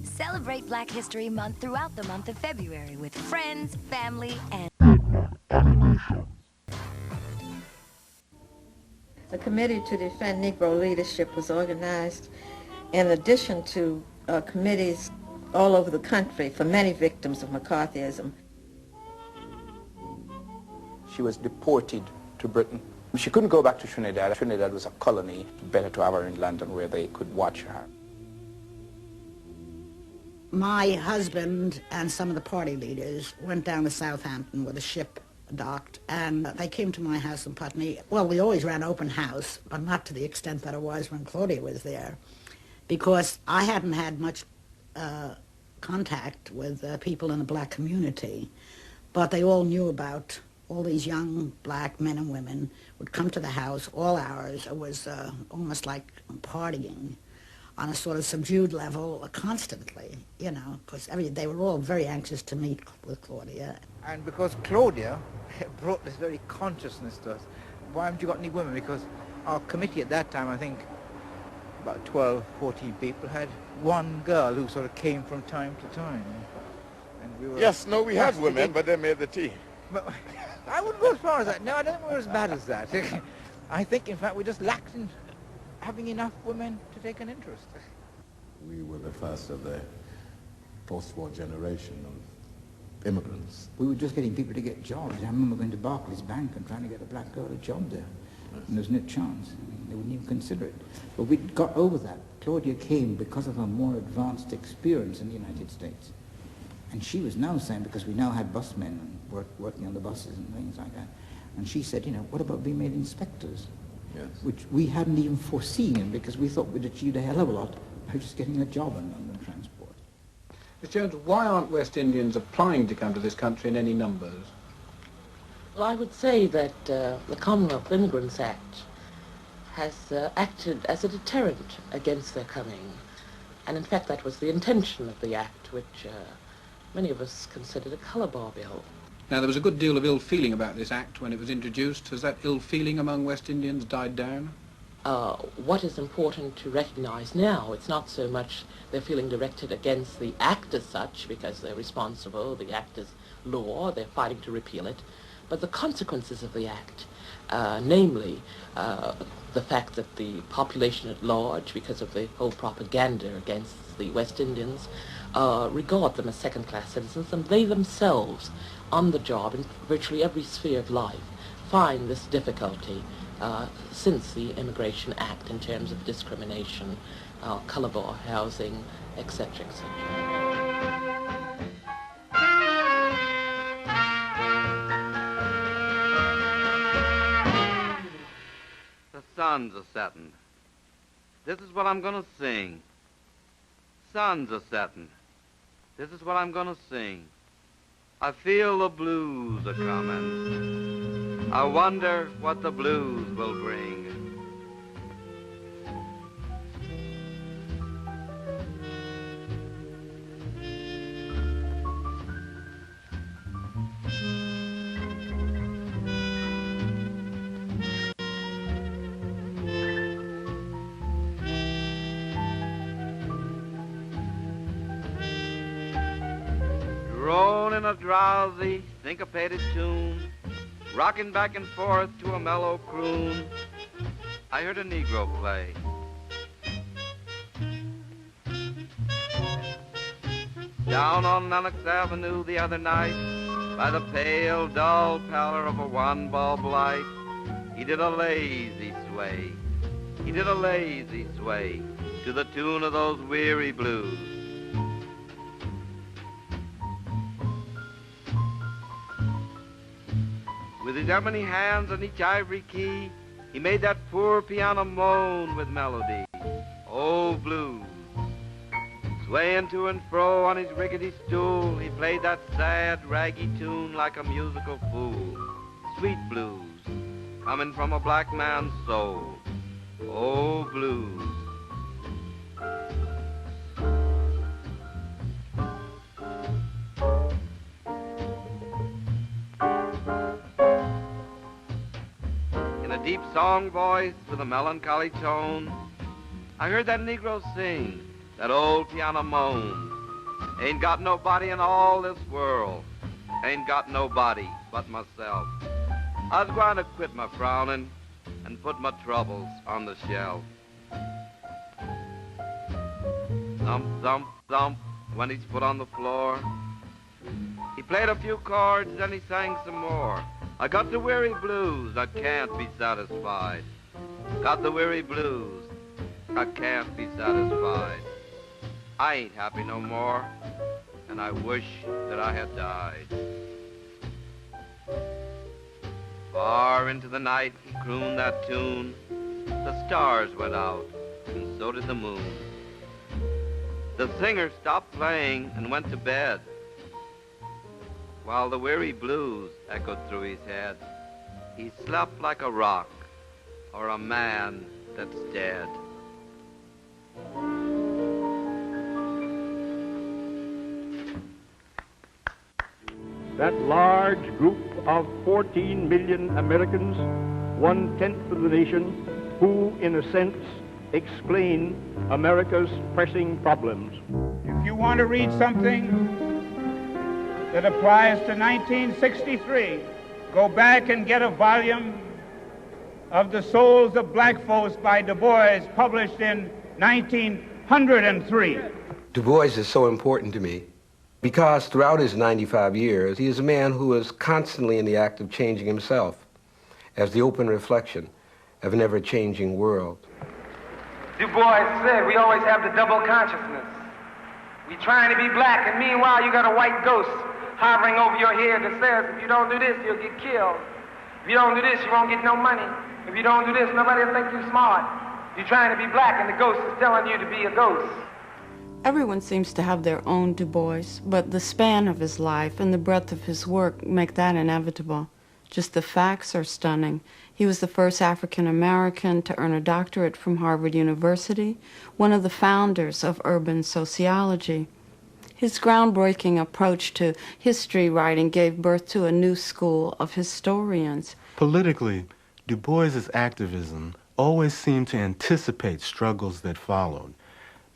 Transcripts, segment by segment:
Celebrate Black History Month throughout the month of February with friends, family, and... A committee to defend Negro leadership was organized in addition to committees all over the country for many victims of McCarthyism. She was deported to Britain. She couldn't go back to Trinidad. Trinidad was a colony. Better to have her in London where they could watch her. My husband and some of the party leaders went down to Southampton where the ship docked, and they came to my house in Putney. Well, we always ran open house, but not to the extent that it was when Claudia was there, because I hadn't had much contact with people in the black community, but they all knew about all these young black men and women would come to the house all hours. It was almost like partying on a sort of subdued level constantly, you know, because they were all very anxious to meet with Claudia. And because Claudia brought this very consciousness to us, why haven't you got any women? Because our committee at that time, I think about 12, 14 people, had one girl who sort of came from time to time. And we were yes, no, we had women, but they made the tea. But I wouldn't go as far as that. No, I don't think we're as bad as that. I think, in fact, we just lacked in having enough women to take an interest. We were the first of the post-war generation of immigrants. We were just getting people to get jobs. I remember going to Barclays Bank and trying to get a black girl a job there. Yes. And there was no chance. I mean, they wouldn't even consider it. But we got over that. Claudia came because of her more advanced experience in the United States. And she was now saying, because we now had busmen working on the buses and things like that, and she said, you know, what about being made inspectors? Yes. Which we hadn't even foreseen, because we thought we'd achieved a hell of a lot by just getting a job in London Transport. Ms. Jones, why aren't West Indians applying to come to this country in any numbers? Well, I would say that the Commonwealth Immigrants Act has acted as a deterrent against their coming. And in fact, that was the intention of the act, which many of us considered a colour bar bill. Now, there was a good deal of ill feeling about this act when it was introduced. Has that ill feeling among West Indians died down? What is important to recognise now, it's not so much their feeling directed against the act as such, because they're responsible, the act is law, they're fighting to repeal it, but the consequences of the act, namely the fact that the population at large, because of the whole propaganda against the West Indians, regard them as second-class citizens, and they themselves, on the job in virtually every sphere of life, find this difficulty since the Immigration Act in terms of discrimination, colour bar housing, etc., etc. The sun's a-settin'. This is what I'm gonna sing. Sun's a-settin'. This is what I'm gonna sing. I feel the blues a-comin'. I wonder what the blues will bring. In a drowsy, syncopated tune, rocking back and forth to a mellow croon, I heard a Negro play. Down on Lenox Avenue the other night, by the pale, dull pallor of a one-bulb light, he did a lazy sway. He did a lazy sway to the tune of those weary blues. With his ebony hands on each ivory key, he made that poor piano moan with melody. Oh, blues. Swaying to and fro on his rickety stool, he played that sad, raggy tune like a musical fool. Sweet blues, coming from a black man's soul. Oh, blues. Deep song voice with a melancholy tone, I heard that Negro sing, that old piano moan. Ain't got nobody in all this world. Ain't got nobody but myself. I was going to quit my frowning and put my troubles on the shelf. Thump, thump, thump, when he's put on the floor. He played a few chords, then he sang some more. I got the weary blues, I can't be satisfied. Got the weary blues, I can't be satisfied. I ain't happy no more, and I wish that I had died. Far into the night, he crooned that tune. The stars went out, and so did the moon. The singer stopped playing and went to bed, while the weary blues echoed through his head. He slept like a rock, or a man that's dead. That large group of 14 million Americans, 1/10 of the nation, who, in a sense, explain America's pressing problems. If you want to read something that applies to 1963, go back and get a volume of The Souls of Black Folks by Du Bois, published in 1903. Du Bois is so important to me because throughout his 95 years, he is a man who is constantly in the act of changing himself as the open reflection of an ever-changing world. Du Bois said we always have the double consciousness. We trying to be black, and meanwhile you got a white ghost hovering over your head that says, if you don't do this, you'll get killed. If you don't do this, you won't get no money. If you don't do this, nobody will think you're smart. You're trying to be black, and the ghost is telling you to be a ghost. Everyone seems to have their own Du Bois, but the span of his life and the breadth of his work make that inevitable. Just the facts are stunning. He was the first African American to earn a doctorate from Harvard University, one of the founders of urban sociology. His groundbreaking approach to history writing gave birth to a new school of historians. Politically, Du Bois's activism always seemed to anticipate struggles that followed.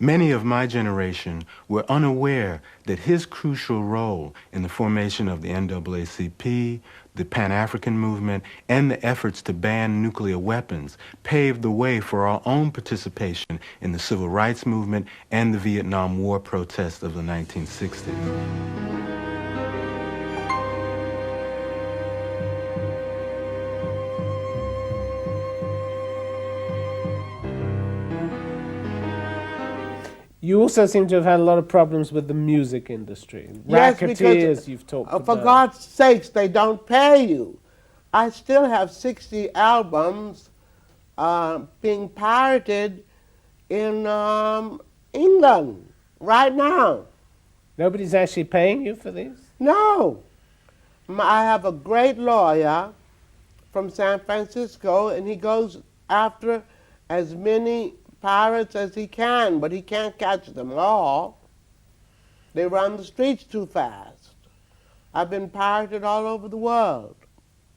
Many of my generation were unaware that his crucial role in the formation of the NAACP, the Pan-African movement, and the efforts to ban nuclear weapons paved the way for our own participation in the civil rights movement and the Vietnam War protests of the 1960s. You also seem to have had a lot of problems with the music industry. Yes, Racketeers you've talked about. For God's sakes, they don't pay you. I still have 60 albums being pirated in England right now. Nobody's actually paying you for these? No. I have a great lawyer from San Francisco, and he goes after as many pirates as he can, but he can't catch them all. They run the streets too fast. I've been pirated all over the world.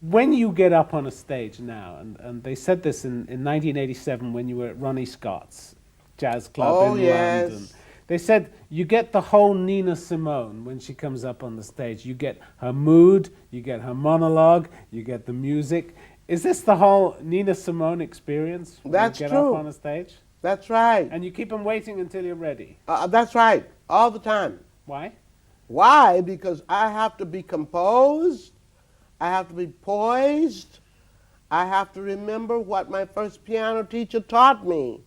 When you get up on a stage now, and they said this in 1987 when you were at Ronnie Scott's jazz club in London. They said you get the whole Nina Simone when she comes up on the stage. You get her mood, you get her monologue, you get the music. Is this the whole Nina Simone experience when That's you get true. up on a stage? That's right. And you keep them waiting until you're ready? That's right, all the time. Why? Why? Because I have to be composed, I have to be poised, I have to remember what my first piano teacher taught me.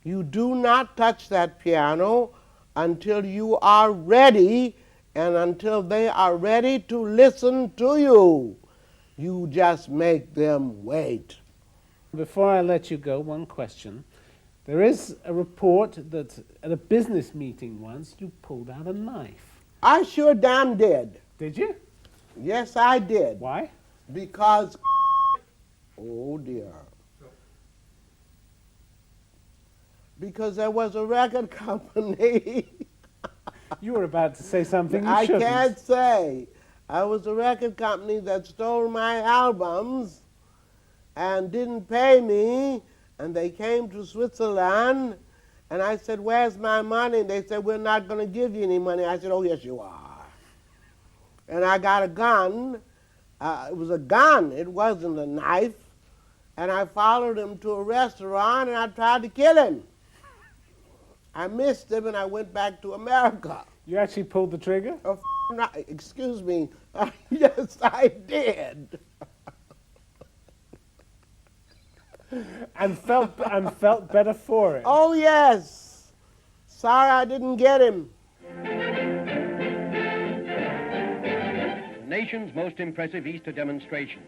You do not touch that piano until you are ready and until they are ready to listen to you. You just make them wait. Before I let you go, one question. There is a report that at a business meeting once you pulled out a knife. I sure damn did. Did you? Yes, I did. Why? Because, oh dear. Because there was a record company. You were about to say something you I shouldn't. can't say. I was a record company that stole my albums and didn't pay me, and they came to Switzerland And I said, where's my money? And they said, we're not going to give you any money. I said, oh, yes, you are. And I got a gun. It was a gun. It wasn't a knife. And I followed him to a restaurant, and I tried to kill him. I missed him, and I went back to America. You actually pulled the trigger? Oh, excuse me. Yes, I did. And felt better for it. Oh, yes. Sorry I didn't get him. The nation's most impressive Easter demonstration.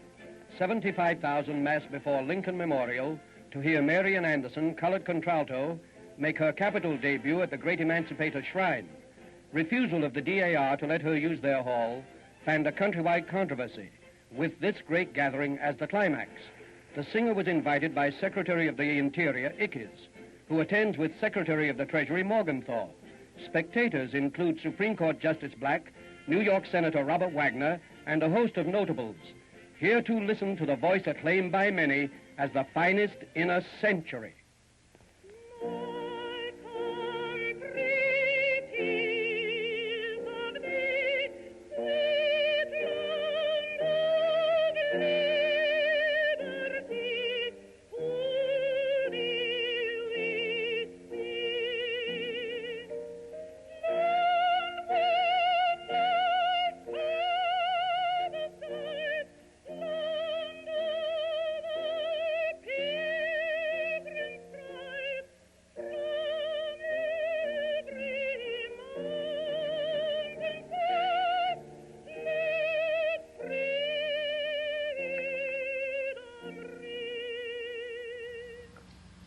75,000 massed before Lincoln Memorial to hear Marion Anderson, colored contralto, make her capital debut at the great Emancipator Shrine. Refusal of the DAR to let her use their hall fanned a countrywide controversy, with this great gathering as the climax. The singer was invited by Secretary of the Interior, Ickes, who attends with Secretary of the Treasury, Morgenthau. Spectators include Supreme Court Justice Black, New York Senator Robert Wagner, and a host of notables. Here to listen to the voice acclaimed by many as the finest in a century.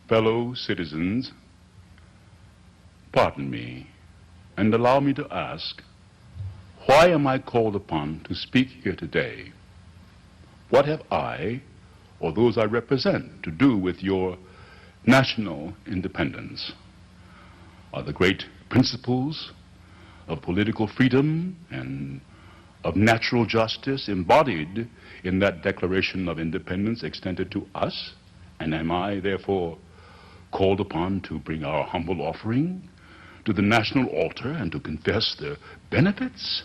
Fellow citizens, pardon me, and allow me to ask, why am I called upon to speak here today? What have I, or those I represent, to do with your national independence? Are the great principles of political freedom and of natural justice embodied in that Declaration of Independence extended to us? And am I, therefore, called upon to bring our humble offering to the national altar and to confess the benefits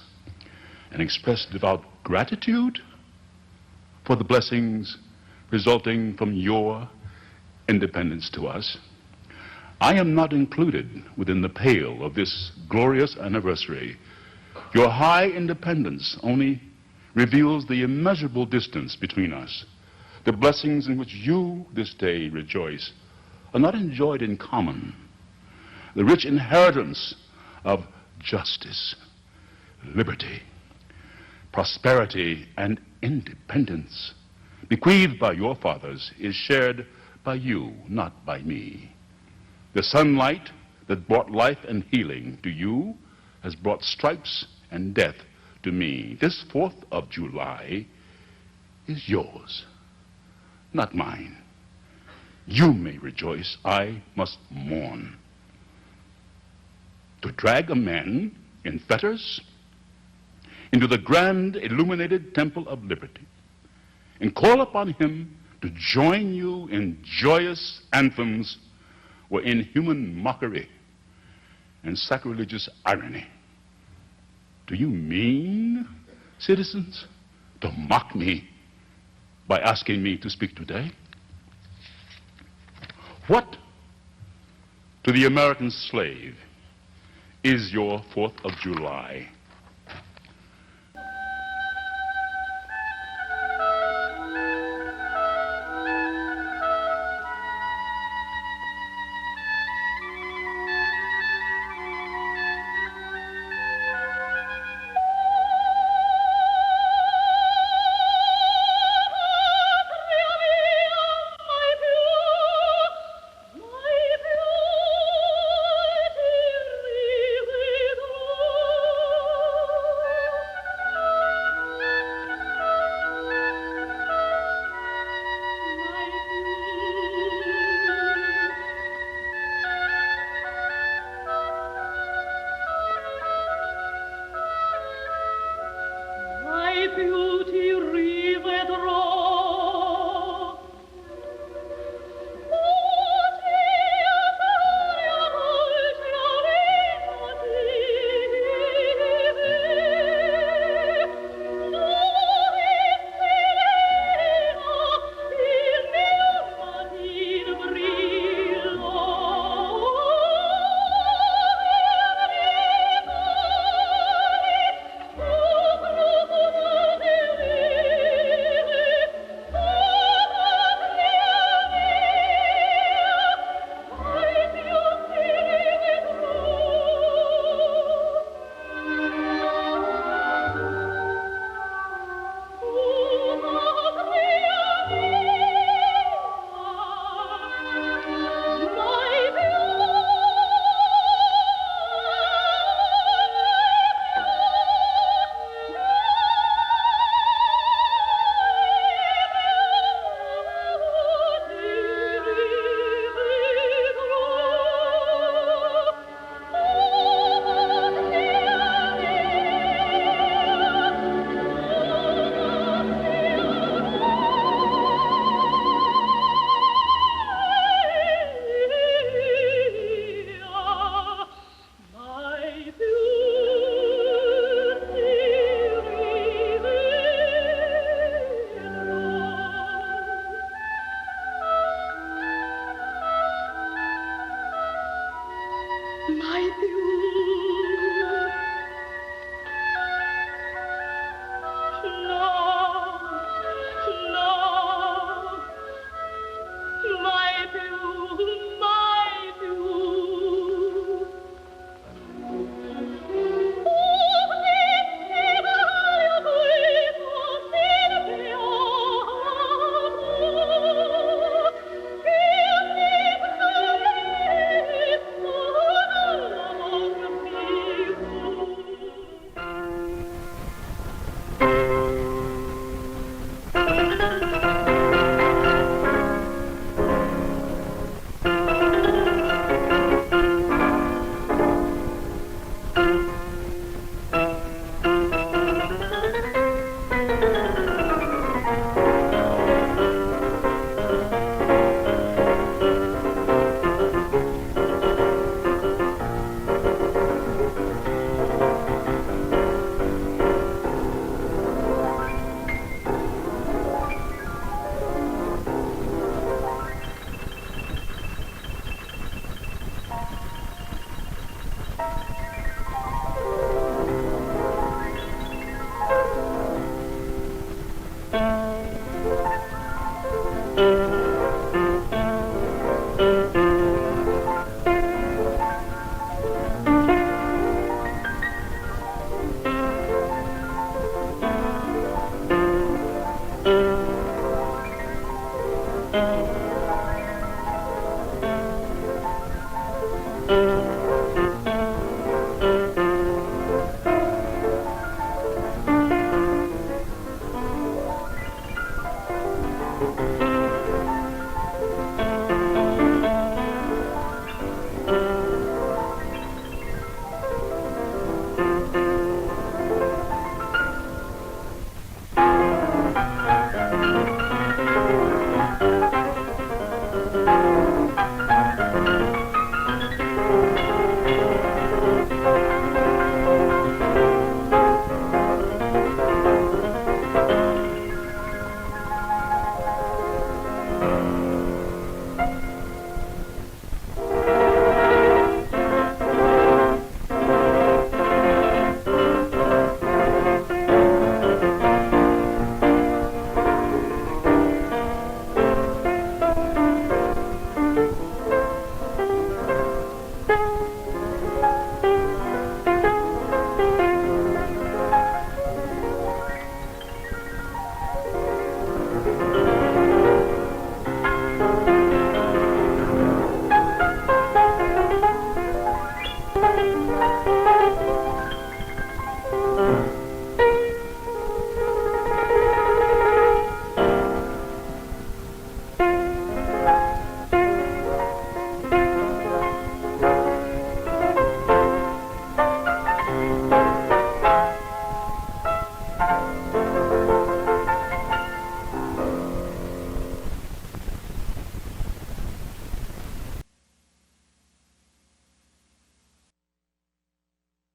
and express devout gratitude for the blessings resulting from your independence to us? I am not included within the pale of this glorious anniversary. Your high independence only reveals the immeasurable distance between us. The blessings in which you this day rejoice are not enjoyed in common. The rich inheritance of justice, liberty, prosperity, and independence bequeathed by your fathers is shared by you, not by me. The sunlight that brought life and healing to you has brought stripes and death to me. This 4th of July is yours, not mine. You may rejoice, I must mourn. To drag a man in fetters into the grand illuminated temple of liberty and call upon him to join you in joyous anthems were inhuman mockery and sacrilegious irony. Do you mean, citizens, to mock me by asking me to speak today? What, to the American slave, is your 4th of July?